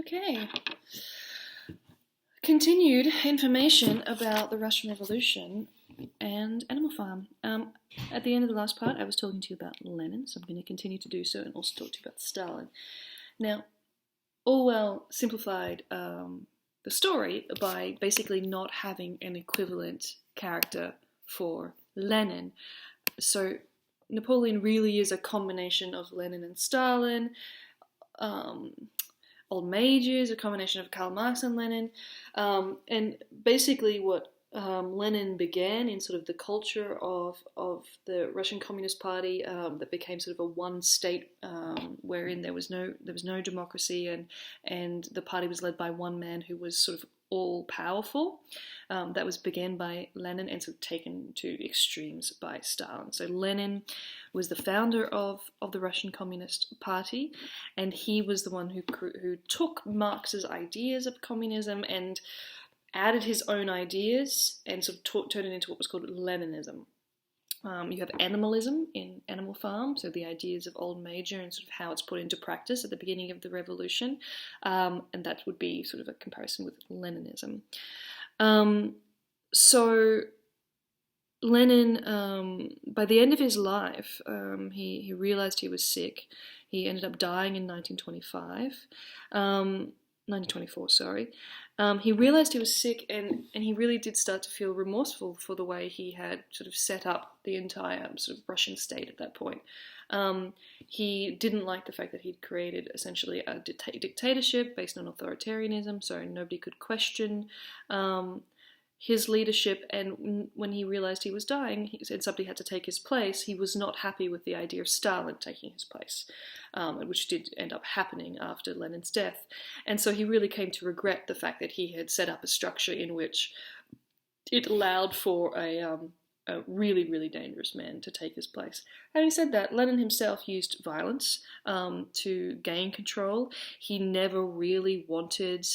Okay. Continued information about the Russian Revolution and Animal Farm. At the end of the last part, I was talking to you about Lenin, so I'm going to continue to do so and also talk to you about Stalin. Now, Orwell simplified the story by basically not having an equivalent character for Lenin. So Napoleon really is a combination of Lenin and Stalin. Old Mages, a combination of Karl Marx and Lenin. And basically what Lenin began in sort of the culture of the Russian Communist Party that became sort of a one state wherein there was no democracy, and the party was led by one man who was sort of all powerful. That was began by Lenin and sort of taken to extremes by Stalin. So Lenin was the founder of the Russian Communist Party, and he was the one who took Marx's ideas of communism and added his own ideas and sort of turned it into what was called Leninism. You have animalism in Animal Farm, so the ideas of Old Major and sort of how it's put into practice at the beginning of the revolution, and that would be sort of a comparison with Leninism. So Lenin, by the end of his life, he realized he was sick. He ended up dying in 1924, sorry. He realized he was sick, and he really did start to feel remorseful for the way he had sort of set up the entire sort of Russian state at that point. He didn't like the fact that he'd created essentially a dictatorship based on authoritarianism, so nobody could question his leadership, and when he realized he was dying and somebody had to take his place, he was not happy with the idea of Stalin taking his place, which did end up happening after Lenin's death. And so he really came to regret the fact that he had set up a structure in which it allowed for a really, really dangerous man to take his place. Having said that, Lenin himself used violence to gain control. He never really wanted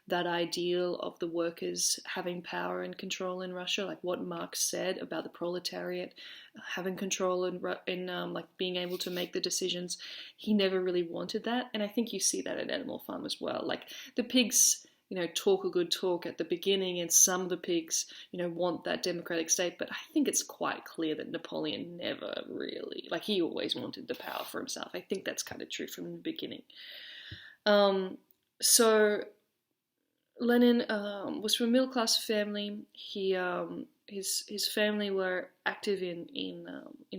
that ideal of the workers having power and control in Russia, like what Marx said about the proletariat having control and like being able to make the decisions. He never really wanted that, and I think you see that at Animal Farm as well. Like the pigs, talk a good talk at the beginning, and some of the pigs, want that democratic state. But I think it's quite clear that Napoleon never really, he always wanted the power for himself. I think that's kind of true from the beginning. So Lenin was from a middle class family. His family were active in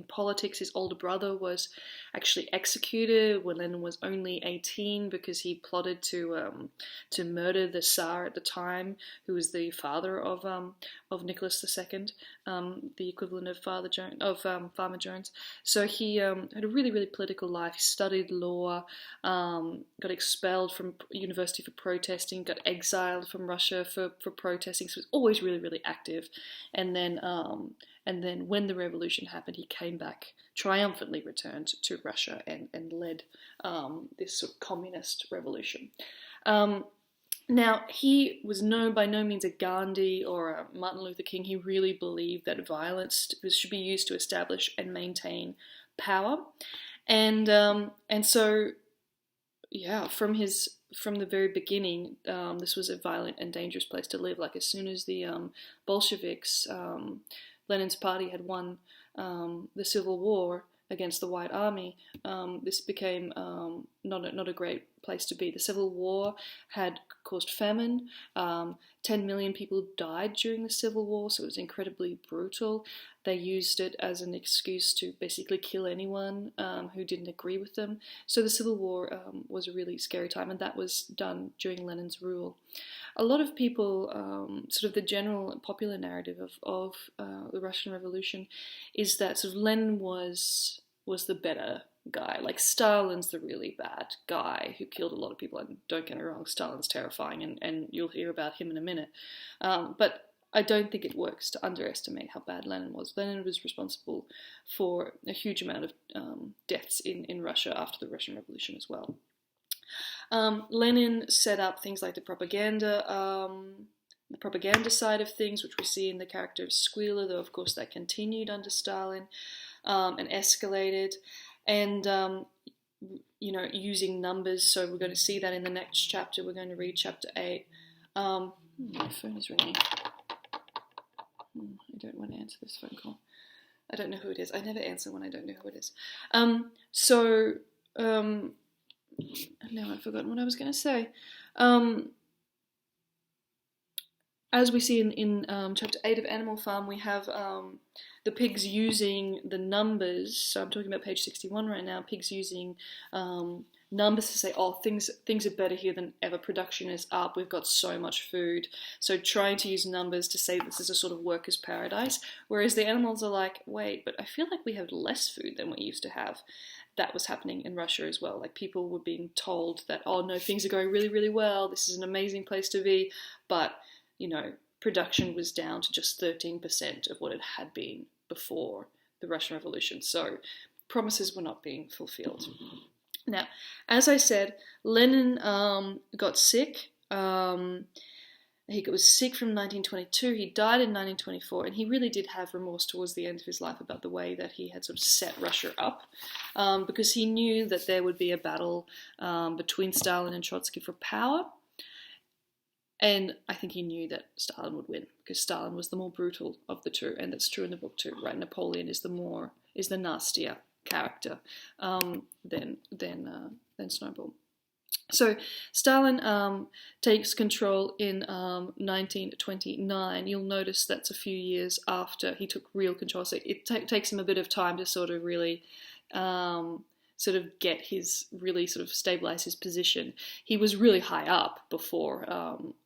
politics. His older brother was actually executed when Lenin was only 18 because he plotted to murder the Tsar at the time, who was the father of Nicholas II, the equivalent of Farmer Jones. So he had a really, really political life. He studied law, got expelled from university for protesting, got exiled from Russia for protesting. So he was always really, really active. And then when the revolution happened, he came back, triumphantly returned to Russia and led this sort of communist revolution. Now, he was by no means a Gandhi or a Martin Luther King. He really believed that violence should be used to establish and maintain power. And so, yeah, from the very beginning, this was a violent and dangerous place to live. Like as soon as the Bolsheviks, Lenin's party had won the Civil War against the White Army, this became not a great place to be. The Civil War had caused famine. 10 million people died during the Civil War, so it was incredibly brutal. They used it as an excuse to basically kill anyone who didn't agree with them. So the Civil War was a really scary time, and that was done during Lenin's rule. A lot of people, sort of the general popular narrative of the Russian Revolution is that sort of Lenin was the better guy. Like Stalin's the really bad guy who killed a lot of people. And don't get me wrong, Stalin's terrifying, and you'll hear about him in a minute. But I don't think it works to underestimate how bad Lenin was. Lenin was responsible for a huge amount of deaths in Russia after the Russian Revolution as well. Lenin set up things like the propaganda side of things, which we see in the character of Squealer, though of course that continued under Stalin and escalated. And using numbers. So we're going to see that in the next chapter. We're going to read chapter 8. My phone is ringing. I don't want to answer this phone call. I don't know who it is. I never answer when I don't know who it is. Now I've forgotten what I was going to say. As we see in chapter 8 of Animal Farm, we have the pigs using the numbers. So I'm talking about page 61 right now. Pigs using numbers to say, oh, things are better here than ever. Production is up. We've got so much food. So trying to use numbers to say this is a sort of worker's paradise. Whereas the animals are like, wait, but I feel like we have less food than we used to have. That was happening in Russia as well. Like, people were being told that, oh no, things are going really, really well. This is an amazing place to be. But, production was down to just 13% of what it had been before the Russian Revolution. So promises were not being fulfilled. Now, as I said, Lenin got sick. He was sick from 1922. He died in 1924, and he really did have remorse towards the end of his life about the way that he had sort of set Russia up, because he knew that there would be a battle between Stalin and Trotsky for power. And I think he knew that Stalin would win, because Stalin was the more brutal of the two, and that's true in the book too, right? Napoleon is the nastier character than Snowball. So Stalin takes control in 1929. You'll notice that's a few years after he took real control. So it takes him a bit of time to sort of really stabilize his position. He was really high up before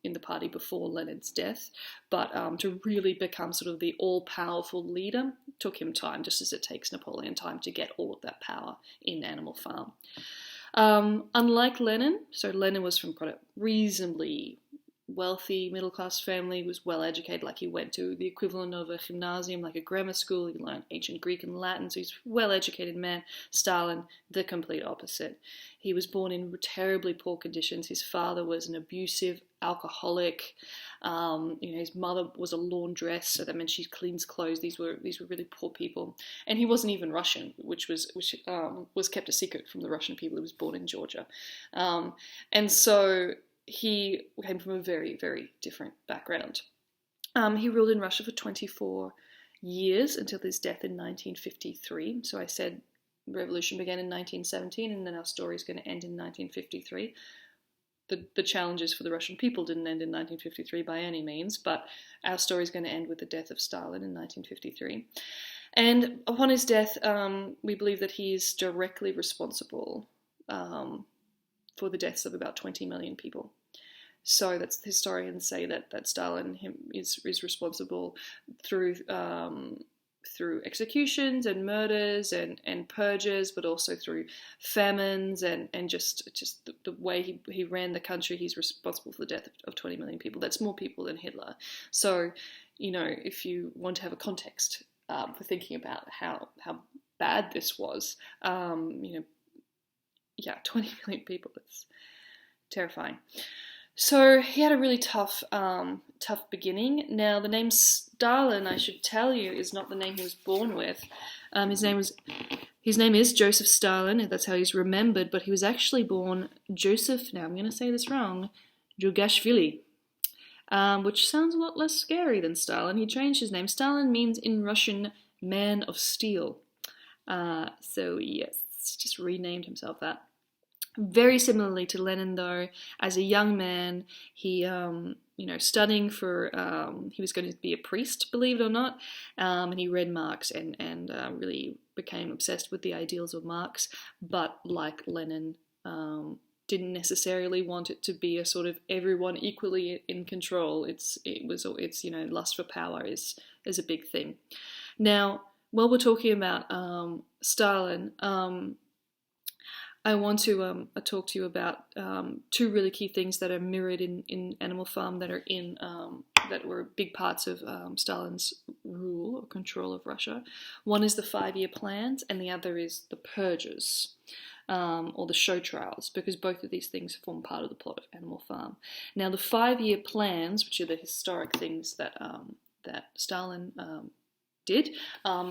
in the party before Lenin's death, but to really become sort of the all-powerful leader took him time, just as it takes Napoleon time to get all of that power in Animal Farm. Unlike Lenin, so Lenin was from quite a reasonably wealthy middle-class family, was well-educated, like he went to the equivalent of a gymnasium, like a grammar school. He learned ancient Greek and Latin, so he's a well-educated man. Stalin, the complete opposite. He was born in terribly poor conditions. His father was an abusive alcoholic. His mother was a laundress, so that meant she cleans clothes. These were really poor people, and he wasn't even Russian, which was kept a secret from the Russian people. He was born in Georgia, and so he came from a very, very different background. He ruled in Russia for 24 years until his death in 1953. So I said the revolution began in 1917, and then our story is going to end in 1953. The challenges for the Russian people didn't end in 1953 by any means, but our story is going to end with the death of Stalin in 1953. And upon his death, we believe that he is directly responsible for the deaths of about 20 million people. So that's historians say that Stalin is responsible through executions and murders and purges, but also through famines and just the way he ran the country. He's responsible for the death of 20 million people. That's more people than Hitler. So, if you want to have a context for thinking about how bad this was, 20 million people, it's terrifying. So he had a really tough beginning. Now, the name Stalin, I should tell you, is not the name he was born with. His name is Joseph Stalin. That's how he's remembered. But he was actually born Joseph. Now I'm going to say this wrong. Jugashvili, which sounds a lot less scary than Stalin. He changed his name. Stalin means in Russian "man of steel." So yes, just renamed himself that. Very similarly to Lenin, though, as a young man, he, studying for, he was going to be a priest, believe it or not, and he read Marx and really became obsessed with the ideals of Marx, but like Lenin, didn't necessarily want it to be a sort of everyone equally in control. It's lust for power is a big thing. Now, while we're talking about Stalin, I want to talk to you about two really key things that are mirrored in Animal Farm that are that were big parts of Stalin's rule or control of Russia. One is the 5-year plans, and the other is the purges, or the show trials, because both of these things form part of the plot of Animal Farm. Now, the 5-year plans, which are the historic things that Stalin did.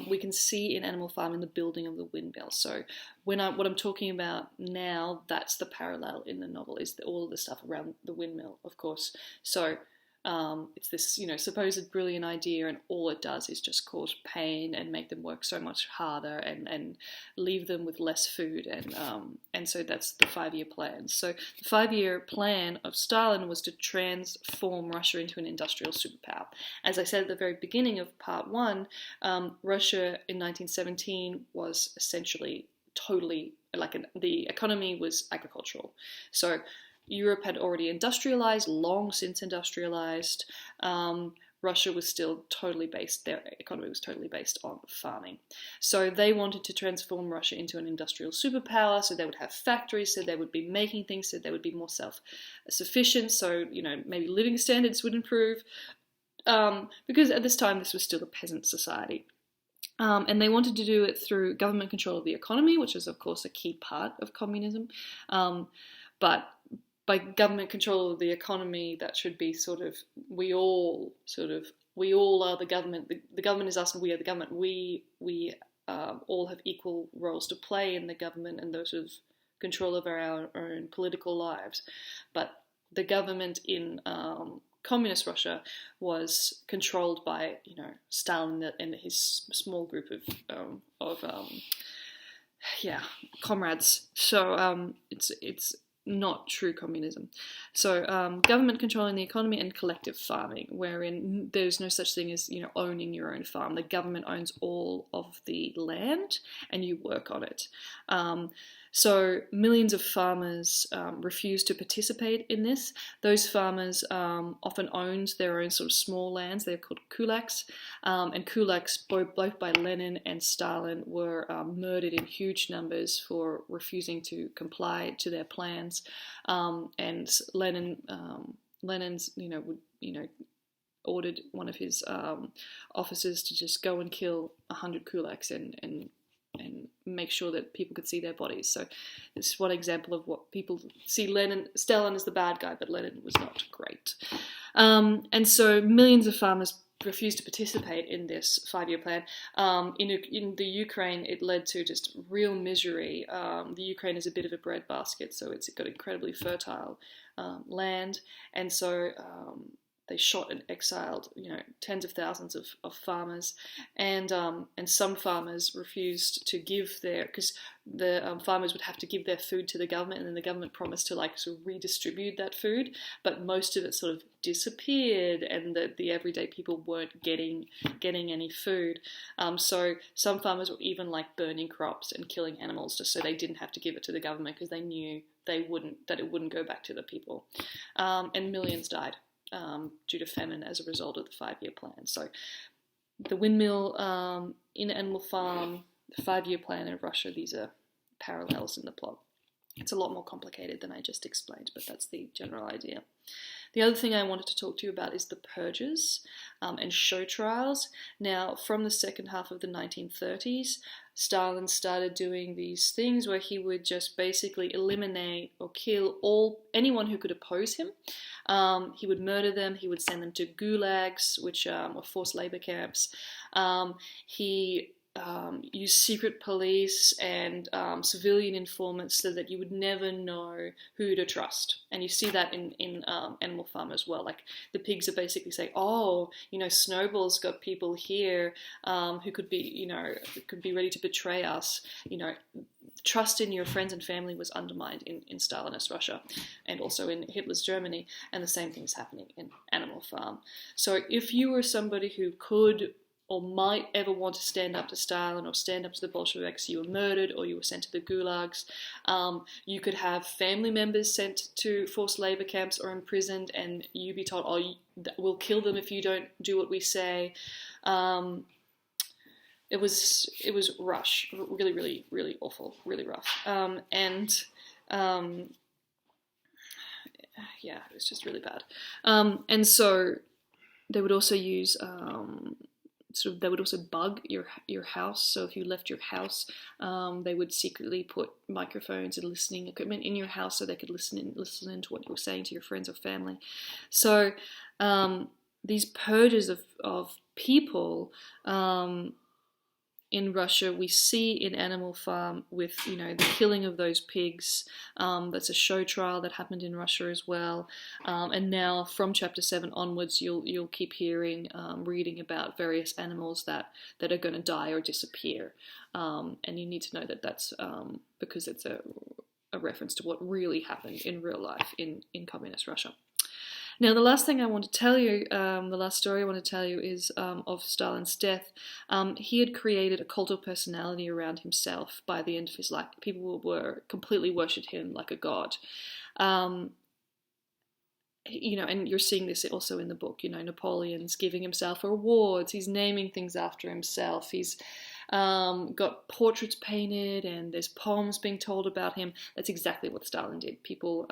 We can see in Animal Farm in the building of the windmill. So what I'm talking about now, that's the parallel in the novel, is all of the stuff around the windmill, of course. So it's this, supposed brilliant idea, and all it does is just cause pain and make them work so much harder and leave them with less food, and so that's the 5-year plan. So the 5-year plan of Stalin was to transform Russia into an industrial superpower. As I said at the very beginning of part 1, Russia in 1917 was essentially totally the economy was agricultural. So Europe had already industrialized, long since industrialized. Russia was still totally based, their economy was totally based on farming. So they wanted to transform Russia into an industrial superpower, so they would have factories, so they would be making things, so they would be more self-sufficient, so, maybe living standards would improve, because at this time this was still a peasant society. And they wanted to do it through government control of the economy, which is, of course, a key part of communism. But by government control of the economy, that should be we all are the government. The government is us, and we are the government. We all have equal roles to play in the government and those of control of our own political lives. But the government in communist Russia was controlled by Stalin and his small group of comrades. So it's not true communism. So government controlling the economy and collective farming, wherein there's no such thing as owning your own farm. The government owns all of the land and you work on it. So millions of farmers refused to participate in this. Those farmers often owned their own sort of small lands. They're called kulaks. And kulaks, both by Lenin and Stalin, were murdered in huge numbers for refusing to comply to their plans. And Lenin's, ordered one of his officers to just go and kill 100 kulaks and make sure that people could see their bodies. So this is one example of what people see Stalin as the bad guy, but Lenin was not great. And so millions of farmers refused to participate in this 5-year plan. In the Ukraine, it led to just real misery. The Ukraine is a bit of a breadbasket, so it's got incredibly fertile land, and so they shot and exiled, tens of thousands of farmers, and some farmers refused to give because the farmers would have to give their food to the government, and then the government promised to sort of redistribute that food, but most of it sort of disappeared, and the everyday people weren't getting any food. So some farmers were even burning crops and killing animals just so they didn't have to give it to the government, because they knew that it wouldn't go back to the people, and millions died due to famine as a result of the 5-year plan. So the windmill in Animal Farm, the 5-year plan in Russia, these are parallels in the plot. It's a lot more complicated than I just explained, but that's the general idea. The other thing I wanted to talk to you about is the purges and show trials. Now, from the second half of the 1930s, Stalin started doing these things where he would just basically eliminate or kill anyone who could oppose him. He would murder them. He would send them to gulags, which were forced labor camps. He used secret police and civilian informants so that you would never know who to trust. And you see that in Animal Farm as well. The pigs are basically saying, Snowball's got people here who could be ready to betray us. Trust in your friends and family was undermined in Stalinist Russia and also in Hitler's Germany, and the same thing is happening in Animal Farm. So if you were somebody who could or might ever want to stand up to Stalin or stand up to the Bolsheviks, you were murdered or you were sent to the gulags. You could have family members sent to forced labor camps or imprisoned, and you be told, we'll kill them if you don't do what we say. It was really, really, really awful, really rough. It was just really bad. And so they would also use they would also bug your house. So if you left your house, they would secretly put microphones and listening equipment in your house so they could listen in to what you were saying to your friends or family. So these purges of people in Russia we see in Animal Farm with, the killing of those pigs. That's a show trial that happened in Russia as well. And now from chapter 7 onwards, you'll keep hearing, reading about various animals that are going to die or disappear. And you need to know that that's because it's a reference to what really happened in real life in communist Russia. Now, the last thing I want to tell you, the last story I want to tell you is of Stalin's death. He had created a cult of personality around himself by the end of his life. People were completely worshipped him like a god. And you're seeing this also in the book. Napoleon's giving himself awards. He's naming things after himself. He's got portraits painted, and there's poems being told about him. That's exactly what Stalin did. People,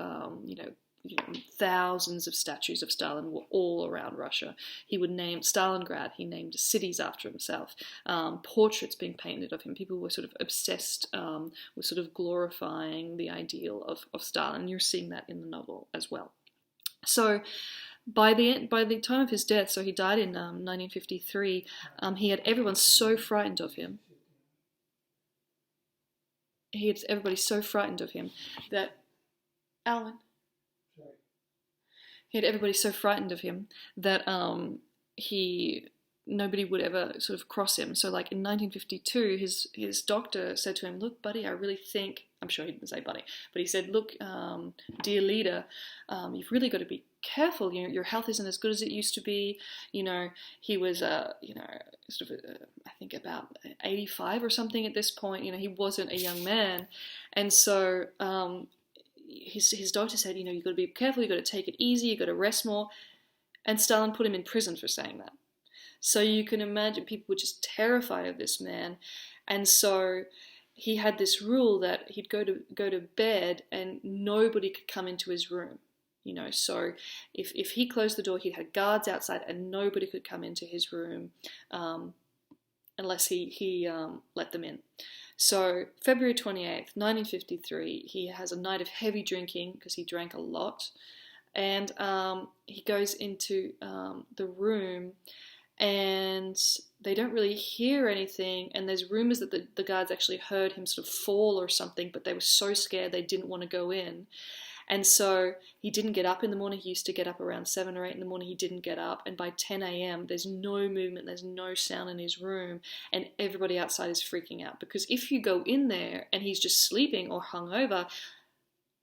thousands of statues of Stalin were all around Russia. He would name Stalingrad, he named cities after himself, portraits being painted of him. People were sort of obsessed with sort of glorifying the ideal of Stalin. You're seeing that in the novel as well. So by the time of his death, so he died in 1953, he had everyone so frightened of him. He had everybody so frightened of him that Alvin. He had everybody so frightened of him that nobody would ever sort of cross him. So like in 1952, his doctor said to him, "Look, buddy, I really think," I'm sure he didn't say buddy, but he said, "Look, dear leader, you've really got to be careful. Your health isn't as good as it used to be." He was, sort of, I think about 85 or something at this point. He wasn't a young man. And so his doctor said, you've got to be careful, you've got to take it easy, you've got to rest more. And Stalin put him in prison for saying that. So you can imagine people were just terrified of this man. And so he had this rule that he'd go to bed and nobody could come into his room. So if he closed the door, he had guards outside and nobody could come into his room unless he let them in. So February 28th, 1953, he has a night of heavy drinking because he drank a lot. And he goes into the room and they don't really hear anything. And there's rumors that the guards actually heard him sort of fall or something, but they were so scared they didn't want to go in. And so he didn't get up in the morning. He used to get up around 7 or 8 in the morning. He didn't get up. And by 10 a.m., there's no movement, there's no sound in his room. And everybody outside is freaking out. Because if you go in there and he's just sleeping or hungover,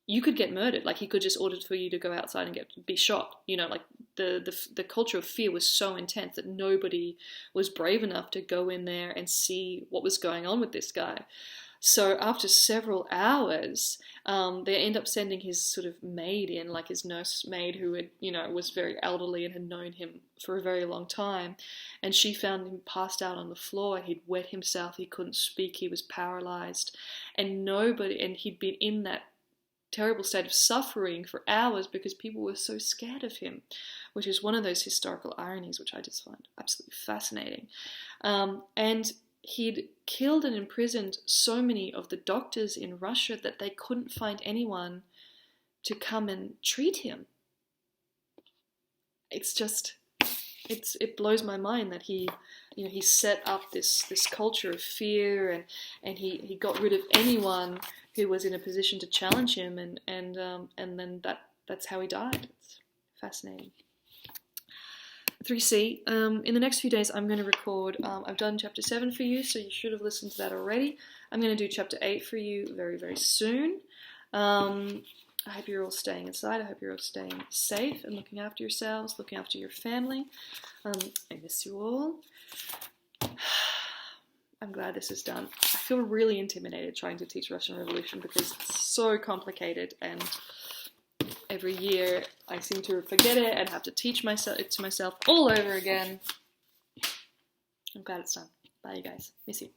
you could get murdered. Like he could just order for you to go outside and be shot. Like the culture of fear was so intense that nobody was brave enough to go in there and see what was going on with this guy. So after several hours, they end up sending his sort of maid in, like his nurse maid who had, was very elderly and had known him for a very long time. And she found him passed out on the floor. He'd wet himself. He couldn't speak. He was paralyzed. And he'd been in that terrible state of suffering for hours because people were so scared of him, which is one of those historical ironies which I just find absolutely fascinating. And he'd killed and imprisoned so many of the doctors in Russia that they couldn't find anyone to come and treat him. It blows my mind that he set up this culture of fear and he got rid of anyone who was in a position to challenge him and then that's how he died. It's fascinating. 3C, in the next few days I'm going to record, I've done chapter 7 for you, so you should have listened to that already. I'm going to do chapter 8 for you very, very soon. I hope you're all staying inside. I hope you're all staying safe and looking after yourselves, looking after your family. I miss you all. I'm glad this is done. I feel really intimidated trying to teach Russian Revolution because it's so complicated and every year I seem to forget it and have to teach it to myself all over again. I'm glad it's done. Bye, you guys. Miss you.